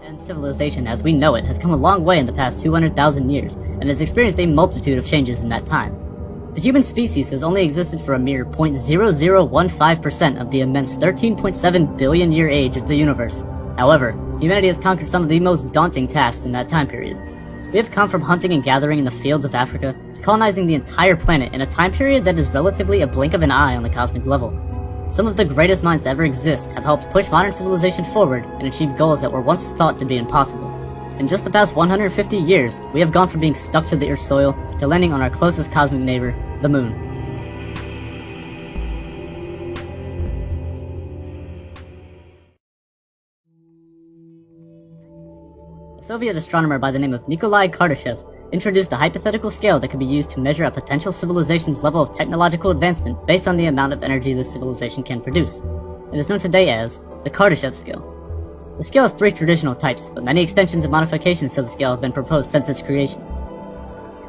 And civilization as we know it has come a long way in the past 200,000 years, and has experienced a multitude of changes in that time. The human species has only existed for a mere 0.0015% of the immense 13.7 billion year age of the universe. However, humanity has conquered some of the most daunting tasks in that time period. We have come from hunting and gathering in the fields of Africa to colonizing the entire planet in a time period that is relatively a blink of an eye on the cosmic level. Some of the greatest minds to ever exist have helped push modern civilization forward and achieve goals that were once thought to be impossible. In just the past 150 years, we have gone from being stuck to the Earth's soil to landing on our closest cosmic neighbor, the Moon. A Soviet astronomer by the name of Nikolai Kardashev introduced a hypothetical scale that could be used to measure a potential civilization's level of technological advancement based on the amount of energy this civilization can produce. It is known today as the Kardashev scale. The scale has 3 traditional types, but many extensions and modifications to the scale have been proposed since its creation.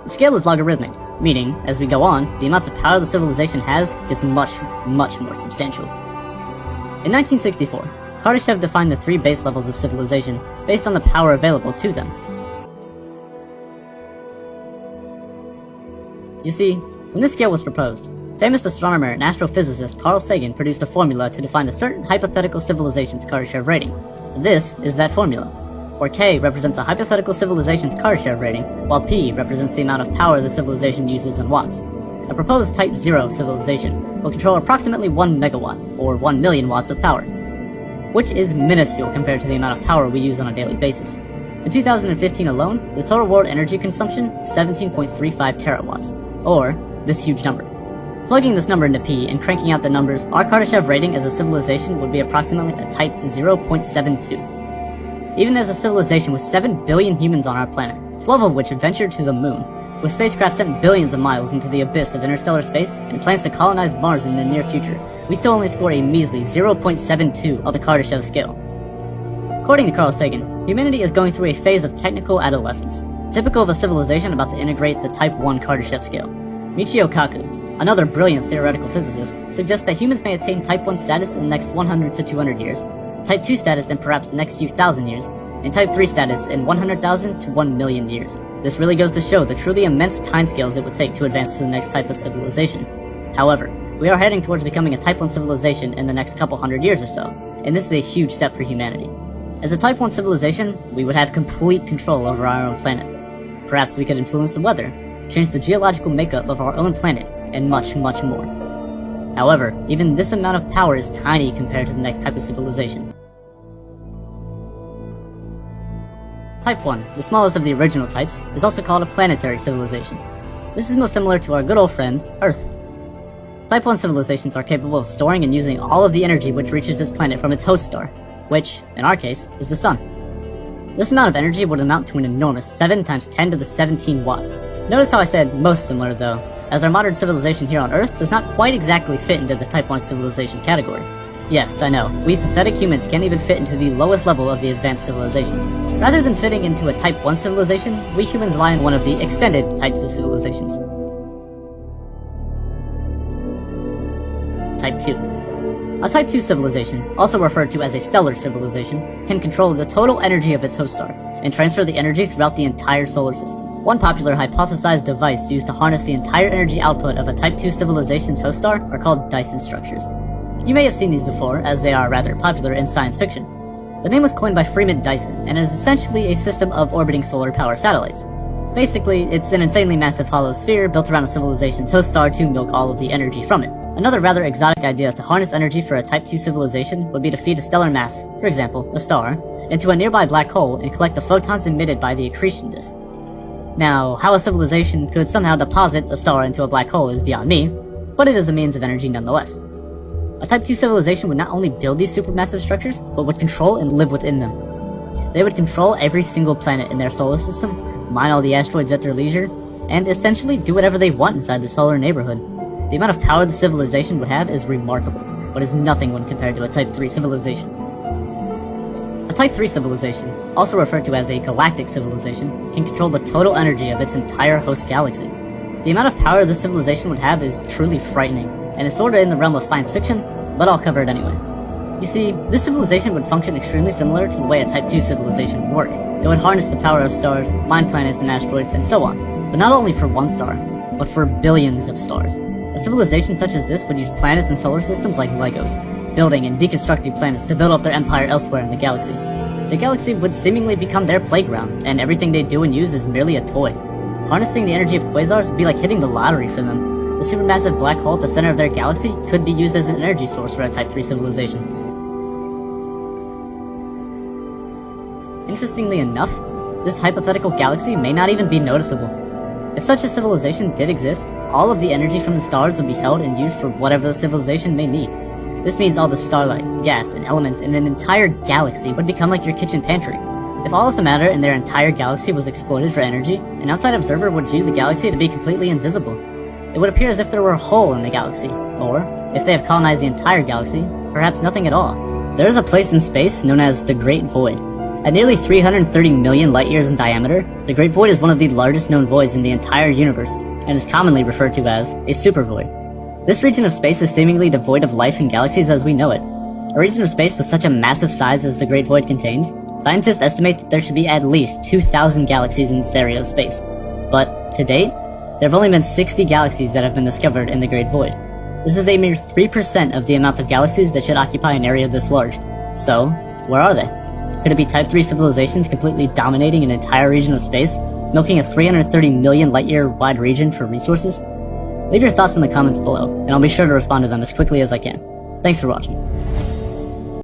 The scale is logarithmic, meaning, as we go on, the amounts of power the civilization has gets much, much more substantial. In 1964, Kardashev defined the 3 base levels of civilization based on the power available to them. You see, when this scale was proposed, famous astronomer and astrophysicist Carl Sagan produced a formula to define a certain hypothetical civilization's Kardashev rating. This is that formula, where K represents a hypothetical civilization's Kardashev rating, while P represents the amount of power the civilization uses in watts. A proposed Type 0 civilization will control approximately 1 megawatt, or 1 million watts of power, which is minuscule compared to the amount of power we use on a daily basis. In 2015 alone, the total world energy consumption was 17.35 terawatts, or this huge number. Plugging this number into P and cranking out the numbers, our Kardashev rating as a civilization would be approximately a Type 0.72. Even as a civilization with 7 billion humans on our planet, 12 of which adventured to the Moon, with spacecraft sent billions of miles into the abyss of interstellar space and plans to colonize Mars in the near future, we still only score a measly 0.72 on the Kardashev scale. According to Carl Sagan, humanity is going through a phase of technical adolescence, typical of a civilization about to integrate the Type 1 Kardashev scale. Michio Kaku, another brilliant theoretical physicist, suggests that humans may attain Type 1 status in the next 100 to 200 years, Type 2 status in perhaps the next few thousand years, and Type 3 status in 100,000 to 1 million years. This really goes to show the truly immense timescales it would take to advance to the next type of civilization. However, we are heading towards becoming a Type 1 civilization in the next couple hundred years or so, and this is a huge step for humanity. As a Type 1 civilization, we would have complete control over our own planet. Perhaps we could influence the weather, change the geological makeup of our own planet, and much, much more. However, even this amount of power is tiny compared to the next type of civilization. Type 1, the smallest of the original types, is also called a planetary civilization. This is most similar to our good old friend, Earth. Type 1 civilizations are capable of storing and using all of the energy which reaches this planet from its host star, which, in our case, is the Sun. This amount of energy would amount to an enormous 7 times 10 to the 17 watts. Notice how I said most similar though, as our modern civilization here on Earth does not quite exactly fit into the Type 1 civilization category. Yes, I know, we pathetic humans can't even fit into the lowest level of the advanced civilizations. Rather than fitting into a Type 1 civilization, we humans lie in one of the extended types of civilizations. Type 2. A Type 2 civilization, also referred to as a stellar civilization, can control the total energy of its host star, and transfer the energy throughout the entire solar system. One popular hypothesized device used to harness the entire energy output of a Type 2 civilization's host star are called Dyson structures. You may have seen these before, as they are rather popular in science fiction. The name was coined by Freeman Dyson, and is essentially a system of orbiting solar power satellites. Basically, it's an insanely massive hollow sphere built around a civilization's host star to milk all of the energy from it. Another rather exotic idea to harness energy for a Type 2 civilization would be to feed a stellar mass, for example, a star, into a nearby black hole and collect the photons emitted by the accretion disk. Now, how a civilization could somehow deposit a star into a black hole is beyond me, but it is a means of energy nonetheless. A Type 2 civilization would not only build these supermassive structures, but would control and live within them. They would control every single planet in their solar system, mine all the asteroids at their leisure, and essentially do whatever they want inside their solar neighborhood. The amount of power the civilization would have is remarkable, but is nothing when compared to a Type 3 civilization. A Type 3 civilization, also referred to as a galactic civilization, can control the total energy of its entire host galaxy. The amount of power this civilization would have is truly frightening, and is sorta in the realm of science fiction, but I'll cover it anyway. You see, this civilization would function extremely similar to the way a Type 2 civilization would work. It would harness the power of stars, mine planets and asteroids, and so on, but not only for one star, but for billions of stars. A civilization such as this would use planets and solar systems like Legos, building and deconstructing planets to build up their empire elsewhere in the galaxy. The galaxy would seemingly become their playground, and everything they do and use is merely a toy. Harnessing the energy of quasars would be like hitting the lottery for them. The supermassive black hole at the center of their galaxy could be used as an energy source for a Type 3 civilization. Interestingly enough, this hypothetical galaxy may not even be noticeable. If such a civilization did exist, all of the energy from the stars would be held and used for whatever the civilization may need. This means all the starlight, gas, and elements in an entire galaxy would become like your kitchen pantry. If all of the matter in their entire galaxy was exploited for energy, an outside observer would view the galaxy to be completely invisible. It would appear as if there were a hole in the galaxy, or, if they have colonized the entire galaxy, perhaps nothing at all. There is a place in space known as the Great Void. At nearly 330 million light-years in diameter, the Great Void is one of the largest known voids in the entire universe, and is commonly referred to as a supervoid. This region of space is seemingly devoid of life and galaxies as we know it. A region of space with such a massive size as the Great Void contains, scientists estimate that there should be at least 2,000 galaxies in this area of space. But, to date, there have only been 60 galaxies that have been discovered in the Great Void. This is a mere 3% of the amount of galaxies that should occupy an area this large. So, where are they? Could it be Type 3 civilizations completely dominating an entire region of space, milking a 330 million light-year wide region for resources? Leave your thoughts in the comments below, and I'll be sure to respond to them as quickly as I can. Thanks for watching.